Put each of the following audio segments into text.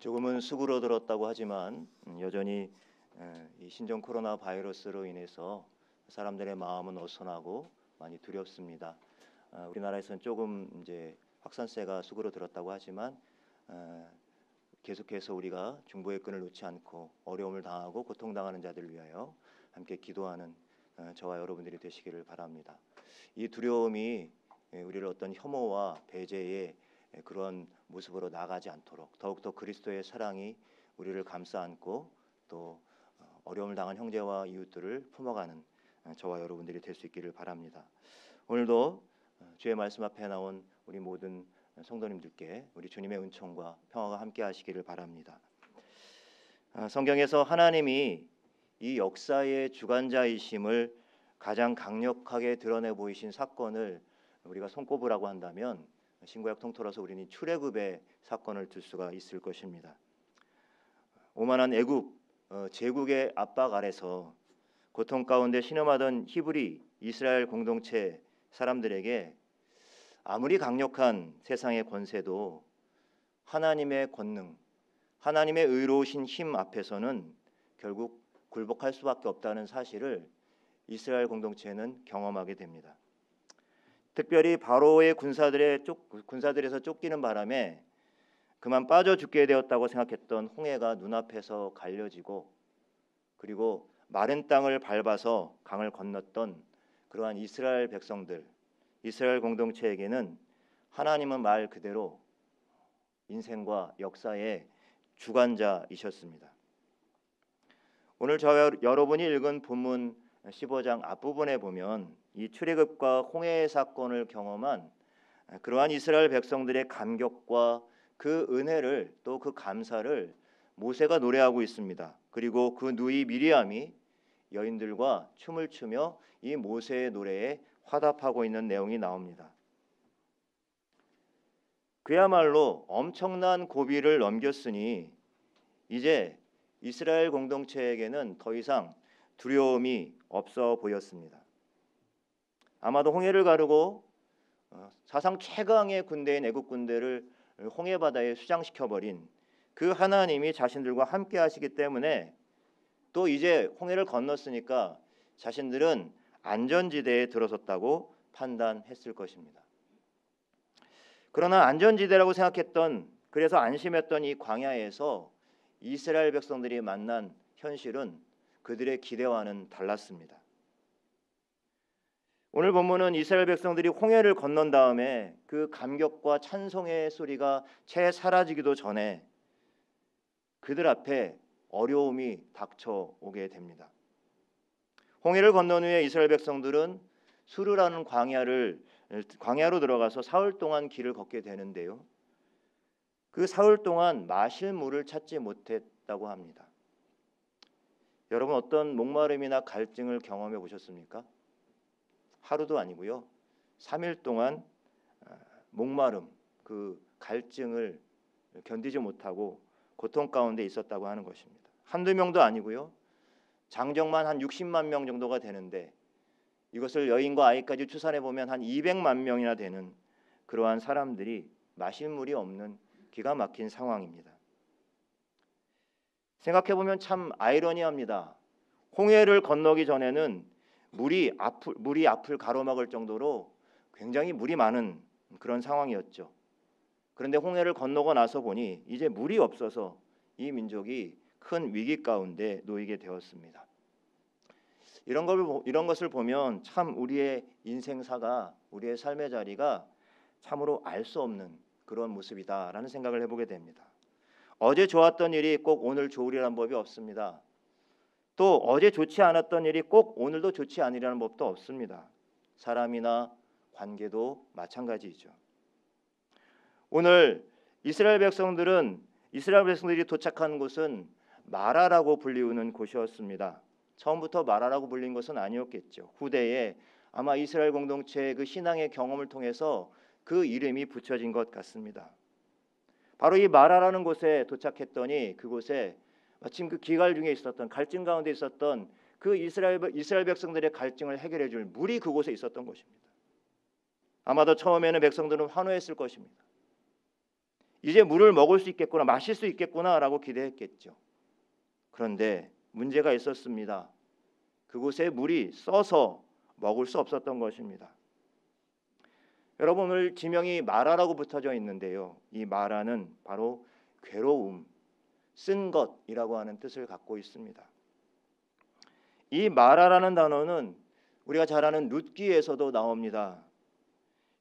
조금은 수그러들었다고 하지만 여전히 이 신종 코로나 바이러스로 인해서 사람들의 마음은 어선하고 많이 두렵습니다. 우리나라에서는 조금 이제 확산세가 수그러들었다고 하지만 계속해서 우리가 중보의 끈을 놓지 않고 어려움을 당하고 고통당하는 자들을 위하여 함께 기도하는 저와 여러분들이 되시기를 바랍니다. 이 두려움이 우리를 어떤 혐오와 배제의 그런 모습으로 나가지 않도록 더욱더 그리스도의 사랑이 우리를 감싸 안고 또 어려움을 당한 형제와 이웃들을 품어가는 저와 여러분들이 될 수 있기를 바랍니다. 오늘도 주의 말씀 앞에 나온 우리 모든 성도님들께 우리 주님의 은총과 평화가 함께 하시기를 바랍니다. 성경에서 하나님이 이 역사의 주관자이심을 가장 강력하게 드러내 보이신 사건을 우리가 손꼽으라고 한다면 신구약 통틀어서 우리는 출애굽의 사건을 들 수가 있을 것입니다. 오만한 애굽 제국의 압박 아래서 고통 가운데 신음하던 히브리 이스라엘 공동체 사람들에게 아무리 강력한 세상의 권세도 하나님의 권능, 하나님의 의로우신 힘 앞에서는 결국 굴복할 수밖에 없다는 사실을 이스라엘 공동체는 경험하게 됩니다. 특별히 바로의 군사들에서 쫓기는 바람에 그만 빠져 죽게 되었다고 생각했던 홍해가 눈앞에서 갈려지고 그리고 마른 땅을 밟아서 강을 건넜던 그러한 이스라엘 백성들, 이스라엘 공동체에게는 하나님은 말 그대로 인생과 역사의 주관자이셨습니다. 오늘 저와 여러분이 읽은 본문 15장 앞부분에 보면 이 출애굽과 홍해의 사건을 경험한 그러한 이스라엘 백성들의 감격과 그 은혜를 또 그 감사를 모세가 노래하고 있습니다. 그리고 그 누이 미리암이 여인들과 춤을 추며 이 모세의 노래에 화답하고 있는 내용이 나옵니다. 그야말로 엄청난 고비를 넘겼으니 이제 이스라엘 공동체에게는 더 이상 두려움이 없어 보였습니다. 아마도 홍해를 가르고 사상 최강의 군대인 애국 군대를 홍해 바다에 수장시켜버린 그 하나님이 자신들과 함께 하시기 때문에 또 이제 홍해를 건넜으니까 자신들은 안전지대에 들어섰다고 판단했을 것입니다. 그러나 안전지대라고 생각했던, 그래서 안심했던 이 광야에서 이스라엘 백성들이 만난 현실은 그들의 기대와는 달랐습니다. 오늘 본문은 이스라엘 백성들이 홍해를 건넌 다음에 그 감격과 찬송의 소리가 채 사라지기도 전에 그들 앞에 어려움이 닥쳐오게 됩니다. 홍해를 건넌 후에 이스라엘 백성들은 수르라는 광야로 들어가서 사흘 동안 길을 걷게 되는데요. 그 사흘 동안 마실 물을 찾지 못했다고 합니다. 여러분 어떤 목마름이나 갈증을 경험해 보셨습니까? 하루도 아니고요. 3일 동안 목마름, 그 갈증을 견디지 못하고 고통 가운데 있었다고 하는 것입니다. 한두 명도 아니고요. 장정만 한 60만 명 정도가 되는데 이것을 여인과 아이까지 추산해 보면 한 200만 명이나 되는 그러한 사람들이 마실 물이 없는 기가 막힌 상황입니다. 생각해 보면 참 아이러니합니다. 홍해를 건너기 전에는 물이 앞을 가로막을 정도로 굉장히 물이 많은 그런 상황이었죠. 그런데 홍해를 건너고 나서 보니 이제 물이 없어서 이 민족이 큰 위기 가운데 놓이게 되었습니다. 이런 것을 보면 참 우리의 인생사가, 우리의 삶의 자리가 참으로 알 수 없는 그런 모습이다라는 생각을 해보게 됩니다. 어제 좋았던 일이 꼭 오늘 좋으리라는 법이 없습니다. 또 어제 좋지 않았던 일이 꼭 오늘도 좋지 않으리라는 법도 없습니다. 사람이나 관계도 마찬가지이죠. 오늘 이스라엘 백성들이 도착한 곳은 마라라고 불리우는 곳이었습니다. 처음부터 마라라고 불린 것은 아니었겠죠. 후대에 아마 이스라엘 공동체의 그 신앙의 경험을 통해서 그 이름이 붙여진 것 같습니다. 바로 이 마라라는 곳에 도착했더니 그곳에 마침 그 기갈 중에 있었던, 갈증 가운데 있었던 그 이스라엘 백성들의 갈증을 해결해 줄 물이 그곳에 있었던 것입니다. 아마도 처음에는 백성들은 환호했을 것입니다. 이제 물을 먹을 수 있겠구나, 마실 수 있겠구나라고 기대했겠죠. 그런데 문제가 있었습니다. 그곳에 물이 써서 먹을 수 없었던 것입니다. 여러분, 오늘 지명이 마라라고 붙어져 있는데요. 이 마라는 바로 괴로움, 쓴 것이라고 하는 뜻을 갖고 있습니다. 이 마라라는 단어는 우리가 잘 아는 룻기에서도 나옵니다.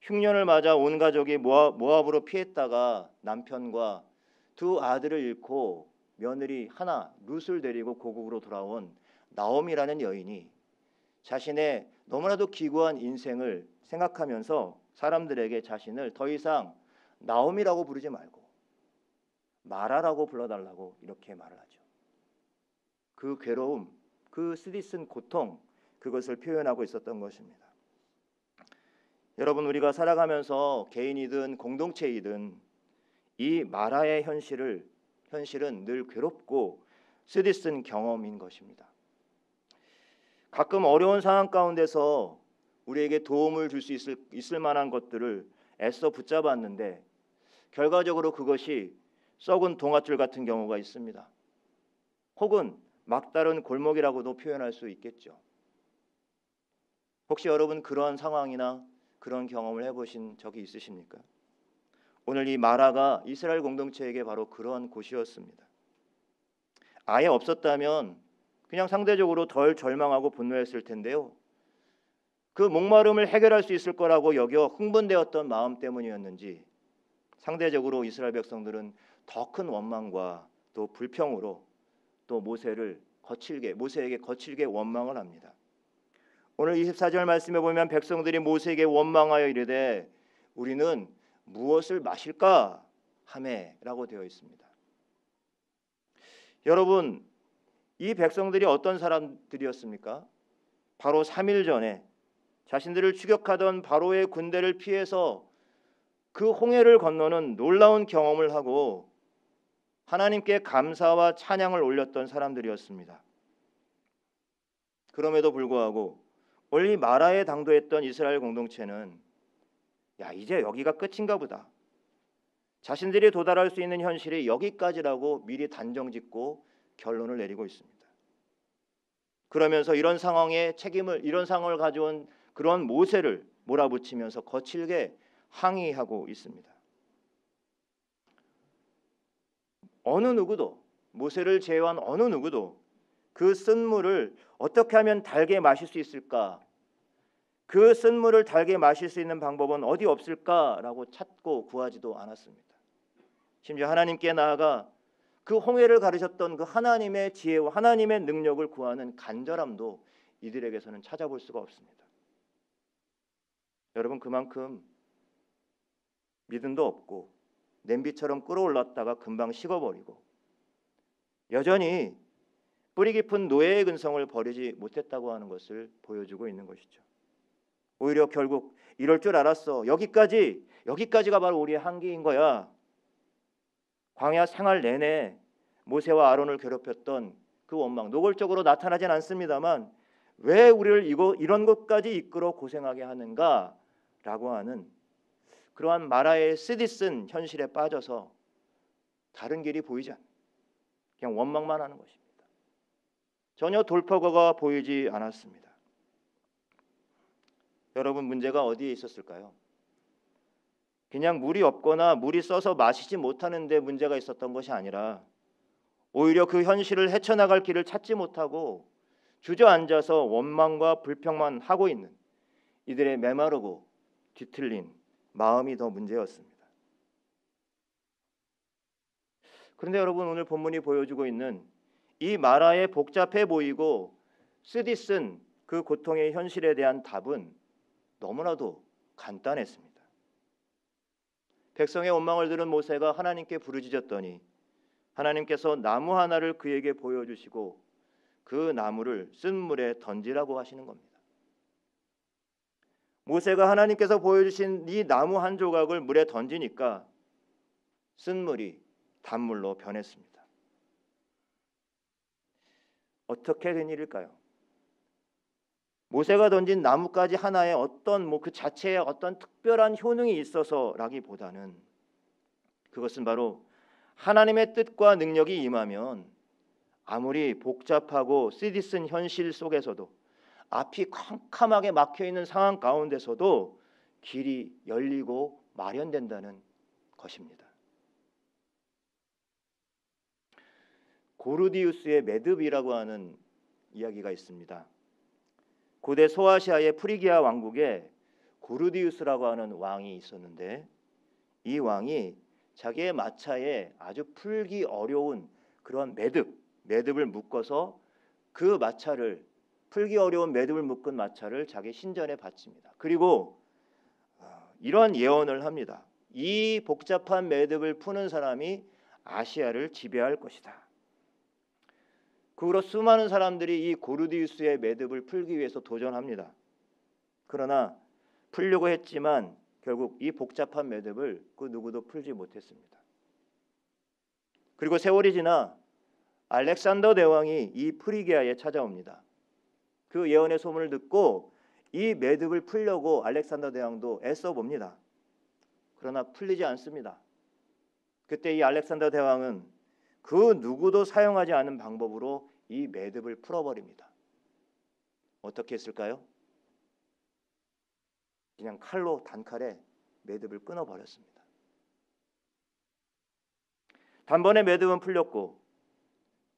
흉년을 맞아 온 가족이 모압으로 피했다가 남편과 두 아들을 잃고 며느리 하나 룻을 데리고 고국으로 돌아온 나옴이라는 여인이 자신의 너무나도 기구한 인생을 생각하면서 사람들에게 자신을 더 이상 나옴이라고 부르지 말고 마라라고 불러달라고 이렇게 말을 하죠. 그 괴로움, 그 쓰디쓴 고통, 그것을 표현하고 있었던 것입니다. 여러분, 우리가 살아가면서 개인이든 공동체이든 이 마라의 현실은 늘 괴롭고 쓰디쓴 경험인 것입니다. 가끔 어려운 상황 가운데서 우리에게 도움을 줄 수 있을 만한 것들을 애써 붙잡았는데 결과적으로 그것이 썩은 동아줄 같은 경우가 있습니다. 혹은 막다른 골목이라고도 표현할 수 있겠죠. 혹시 여러분 그런 상황이나 그런 경험을 해보신 적이 있으십니까? 오늘 이 마라가 이스라엘 공동체에게 바로 그런 곳이었습니다. 아예 없었다면 그냥 상대적으로 덜 절망하고 분노했을 텐데요. 그 목마름을 해결할 수 있을 거라고 여겨 흥분되었던 마음 때문이었는지 상대적으로 이스라엘 백성들은 더 큰 원망과 또 불평으로 또 모세에게 거칠게 원망을 합니다. 오늘 24절 말씀에 보면 백성들이 모세에게 원망하여 이르되 우리는 무엇을 마실까 하매라고 되어 있습니다. 여러분, 이 백성들이 어떤 사람들이었습니까? 바로 3일 전에 자신들을 추격하던 바로의 군대를 피해서 그 홍해를 건너는 놀라운 경험을 하고 하나님께 감사와 찬양을 올렸던 사람들이었습니다. 그럼에도 불구하고 오늘 마라에 당도했던 이스라엘 공동체는 이제 여기가 끝인가 보다. 자신들이 도달할 수 있는 현실이 여기까지라고 미리 단정짓고 결론을 내리고 있습니다. 그러면서 이런 상황을 가져온 그런 모세를 몰아붙이면서 거칠게 항의하고 있습니다. 어느 누구도, 모세를 제외한 어느 누구도 그 쓴물을 어떻게 하면 달게 마실 수 있을까? 그 쓴물을 달게 마실 수 있는 방법은 어디 없을까라고 찾고 구하지도 않았습니다. 심지어 하나님께 나아가 그 홍해를 가르셨던 그 하나님의 지혜와 하나님의 능력을 구하는 간절함도 이들에게서는 찾아볼 수가 없습니다. 여러분, 그만큼 믿음도 없고 냄비처럼 끓어올랐다가 금방 식어버리고 여전히 뿌리 깊은 노예의 근성을 버리지 못했다고 하는 것을 보여주고 있는 것이죠. 오히려 결국 이럴 줄 알았어. 여기까지가 바로 우리의 한계인 거야. 광야 생활 내내 모세와 아론을 괴롭혔던 그 원망, 노골적으로 나타나진 않습니다만 왜 우리를 이런 것까지 이끌어 고생하게 하는가라고 하는 그러한 마라의 쓰디쓴 현실에 빠져서 다른 길이 보이지 않는, 그냥 원망만 하는 것입니다. 전혀 돌파구가 보이지 않았습니다. 여러분, 문제가 어디에 있었을까요? 그냥 물이 없거나 물이 써서 마시지 못하는 데 문제가 있었던 것이 아니라 오히려 그 현실을 헤쳐나갈 길을 찾지 못하고 주저앉아서 원망과 불평만 하고 있는 이들의 메마르고 뒤틀린 마음이 더 문제였습니다. 그런데 여러분, 오늘 본문이 보여주고 있는 이 마라의 복잡해 보이고 쓰디쓴 그 고통의 현실에 대한 답은 너무나도 간단했습니다. 백성의 원망을 들은 모세가 하나님께 부르짖었더니 하나님께서 나무 하나를 그에게 보여주시고 그 나무를 쓴 물에 던지라고 하시는 겁니다. 모세가 하나님께서 보여주신 이 나무 한 조각을 물에 던지니까 쓴 물이 단물로 변했습니다. 어떻게 된 일일까요? 모세가 던진 나뭇가지 하나에 어떤 그 자체에 어떤 특별한 효능이 있어서라기보다는 그것은 바로 하나님의 뜻과 능력이 임하면 아무리 복잡하고 쓰디쓴 현실 속에서도 앞이 캄캄하게 막혀있는 상황 가운데서도 길이 열리고 마련된다는 것입니다. 고르디우스의 매듭이라고 하는 이야기가 있습니다. 고대 소아시아의 프리기아 왕국에 고르디우스라고 하는 왕이 있었는데 이 왕이 자기의 마차에 아주 풀기 어려운 그런 매듭을 묶어서 그 마차를 풀기 어려운 매듭을 묶은 마차를 자기 신전에 바칩니다. 그리고 이런 예언을 합니다. 이 복잡한 매듭을 푸는 사람이 아시아를 지배할 것이다. 그 후로 수많은 사람들이 이 고르디우스의 매듭을 풀기 위해서 도전합니다. 그러나 풀려고 했지만 결국 이 복잡한 매듭을 그 누구도 풀지 못했습니다. 그리고 세월이 지나 알렉산더 대왕이 이 프리기아에 찾아옵니다. 그 예언의 소문을 듣고 이 매듭을 풀려고 알렉산더 대왕도 애써 봅니다. 그러나 풀리지 않습니다. 그때 이 알렉산더 대왕은 그 누구도 사용하지 않은 방법으로 이 매듭을 풀어버립니다. 어떻게 했을까요? 그냥 단칼에 매듭을 끊어버렸습니다. 단번에 매듭은 풀렸고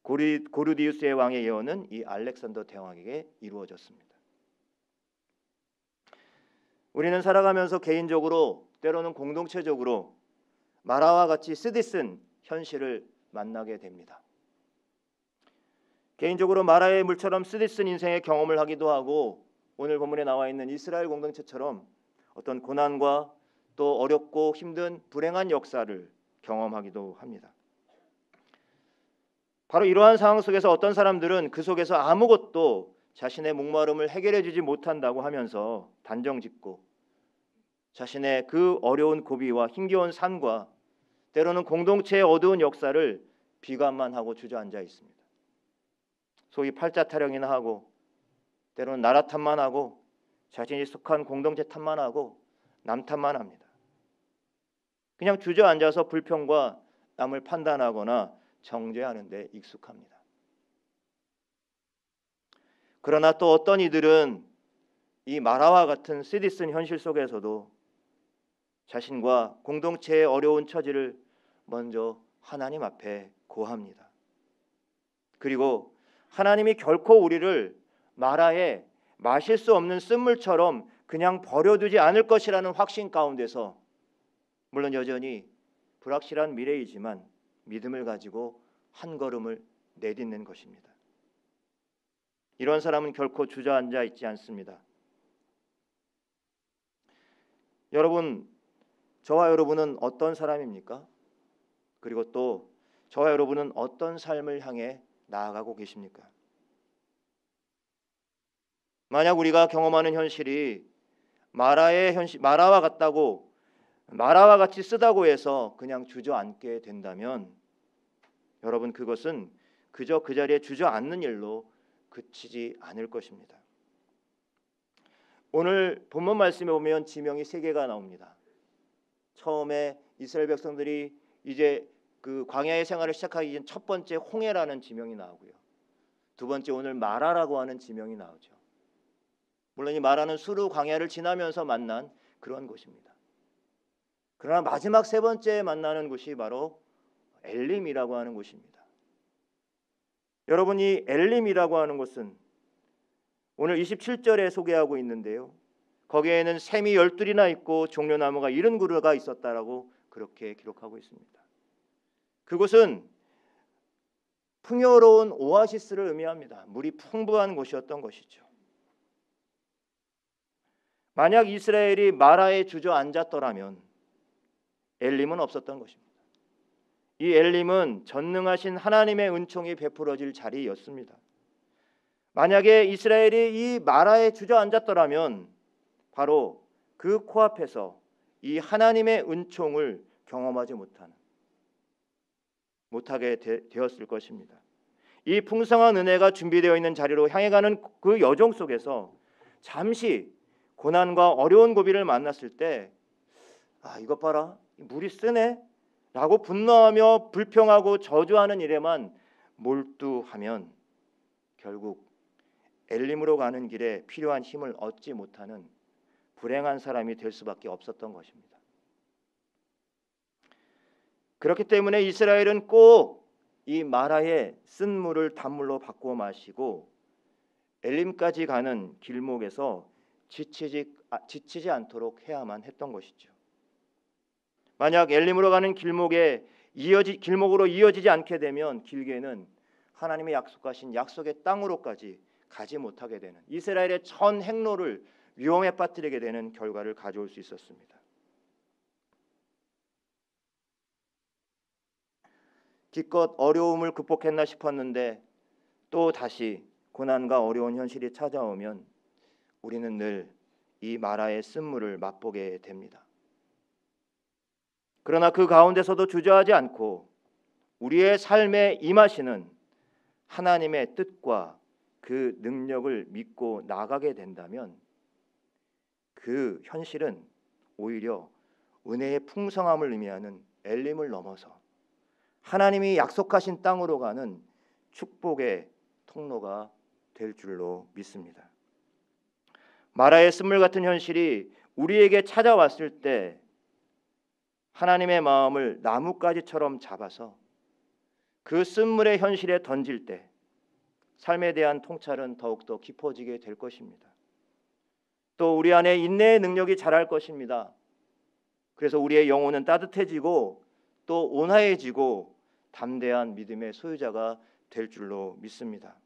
고르디우스의 왕의 예언은 이 알렉산더 대왕에게 이루어졌습니다. 우리는 살아가면서 개인적으로 때로는 공동체적으로 마라와 같이 쓰디쓴 현실을 만나게 됩니다. 개인적으로 마라의 물처럼 쓰디쓴 인생의 경험을 하기도 하고 오늘 본문에 나와 있는 이스라엘 공동체처럼 어떤 고난과 또 어렵고 힘든 불행한 역사를 경험하기도 합니다. 바로 이러한 상황 속에서 어떤 사람들은 그 속에서 아무것도 자신의 목마름을 해결해 주지 못한다고 하면서 단정짓고 자신의 그 어려운 고비와 힘겨운 삶과 때로는 공동체의 어두운 역사를 비관만 하고 주저앉아 있습니다. 소위 팔자 타령이나 하고 때로는 나라 탓만 하고 자신이 속한 공동체 탓만 하고 남 탓만 합니다. 그냥 주저앉아서 불평과 남을 판단하거나 정죄하는 데 익숙합니다. 그러나 또 어떤 이들은 이 마라와 같은 쓰디쓴 현실 속에서도 자신과 공동체의 어려운 처지를 먼저 하나님 앞에 고합니다. 그리고 하나님이 결코 우리를 마라에 마실 수 없는 쓴물처럼 그냥 버려두지 않을 것이라는 확신 가운데서 물론 여전히 불확실한 미래이지만 믿음을 가지고 한 걸음을 내딛는 것입니다. 이런 사람은 결코 주저앉아 있지 않습니다. 여러분, 저와 여러분은 어떤 사람입니까? 그리고 또 저와 여러분은 어떤 삶을 향해 나아가고 계십니까? 만약 우리가 경험하는 현실이 마라와 같이 쓰다고 해서 그냥 주저앉게 된다면 여러분 그것은 그저 그 자리에 주저앉는 일로 그치지 않을 것입니다. 오늘 본문 말씀에 보면 지명이 3개가 나옵니다. 처음에 이스라엘 백성들이 이제 그 광야의 생활을 시작하기 전 첫 번째 홍해라는 지명이 나오고요. 두 번째 오늘 마라라고 하는 지명이 나오죠. 물론 이 마라는 수르 광야를 지나면서 만난 그런 곳입니다. 그러나 마지막 3번째 만나는 곳이 바로 엘림이라고 하는 곳입니다. 여러분, 이 엘림이라고 하는 곳은 오늘 27절에 소개하고 있는데요. 거기에는 샘이 12이나 있고 종려나무가 70그루가 있었다라고 그렇게 기록하고 있습니다. 그곳은 풍요로운 오아시스를 의미합니다. 물이 풍부한 곳이었던 것이죠. 만약 이스라엘이 마라에 주저앉았더라면 엘림은 없었던 것입니다. 이 엘림은 전능하신 하나님의 은총이 베풀어질 자리였습니다. 만약에 이스라엘이 이 마라에 주저앉았더라면 바로 그 코앞에서 이 하나님의 은총을 경험하지 못하게 되었을 것입니다. 이 풍성한 은혜가 준비되어 있는 자리로 향해 가는 그 여정 속에서 잠시 고난과 어려운 고비를 만났을 때 이것 봐라, 물이 쓰네 라고 분노하며 불평하고 저주하는 일에만 몰두하면 결국 엘림으로 가는 길에 필요한 힘을 얻지 못하는 불행한 사람이 될 수밖에 없었던 것입니다. 그렇기 때문에 이스라엘은 꼭 이 마라의 쓴 물을 단물로 바꾸어 마시고 엘림까지 가는 길목에서 지치지 않도록 해야만 했던 것이죠. 만약 엘림으로 가는 길목으로 이어지지 않게 되면 길게는 하나님의 약속하신 약속의 땅으로까지 가지 못하게 되는, 이스라엘의 전 행로를 위험에 빠뜨리게 되는 결과를 가져올 수 있었습니다. 기껏 어려움을 극복했나 싶었는데 또 다시 고난과 어려운 현실이 찾아오면 우리는 늘 이 마라의 쓴물을 맛보게 됩니다. 그러나 그 가운데서도 주저하지 않고 우리의 삶에 임하시는 하나님의 뜻과 그 능력을 믿고 나가게 된다면 그 현실은 오히려 은혜의 풍성함을 의미하는 엘림을 넘어서 하나님이 약속하신 땅으로 가는 축복의 통로가 될 줄로 믿습니다. 마라의 쓴물 같은 현실이 우리에게 찾아왔을 때 하나님의 마음을 나뭇가지처럼 잡아서 그 쓴물의 현실에 던질 때 삶에 대한 통찰은 더욱더 깊어지게 될 것입니다. 또 우리 안에 인내의 능력이 자랄 것입니다. 그래서 우리의 영혼은 따뜻해지고 또 온화해지고 담대한 믿음의 소유자가 될 줄로 믿습니다.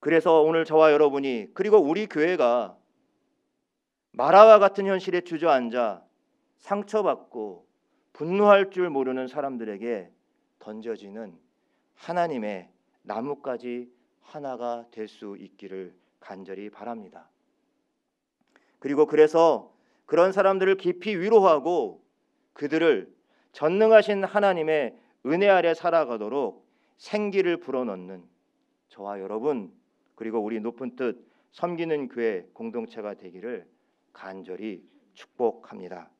그래서 오늘 저와 여러분이, 그리고 우리 교회가 마라와 같은 현실에 주저앉아 상처받고 분노할 줄 모르는 사람들에게 던져지는 하나님의 나뭇가지 하나가 될 수 있기를 간절히 바랍니다. 그리고 그래서 그런 사람들을 깊이 위로하고 그들을 전능하신 하나님의 은혜 아래 살아가도록 생기를 불어넣는 저와 여러분, 그리고 우리 높은 뜻 섬기는 교회 공동체가 되기를 간절히 축복합니다.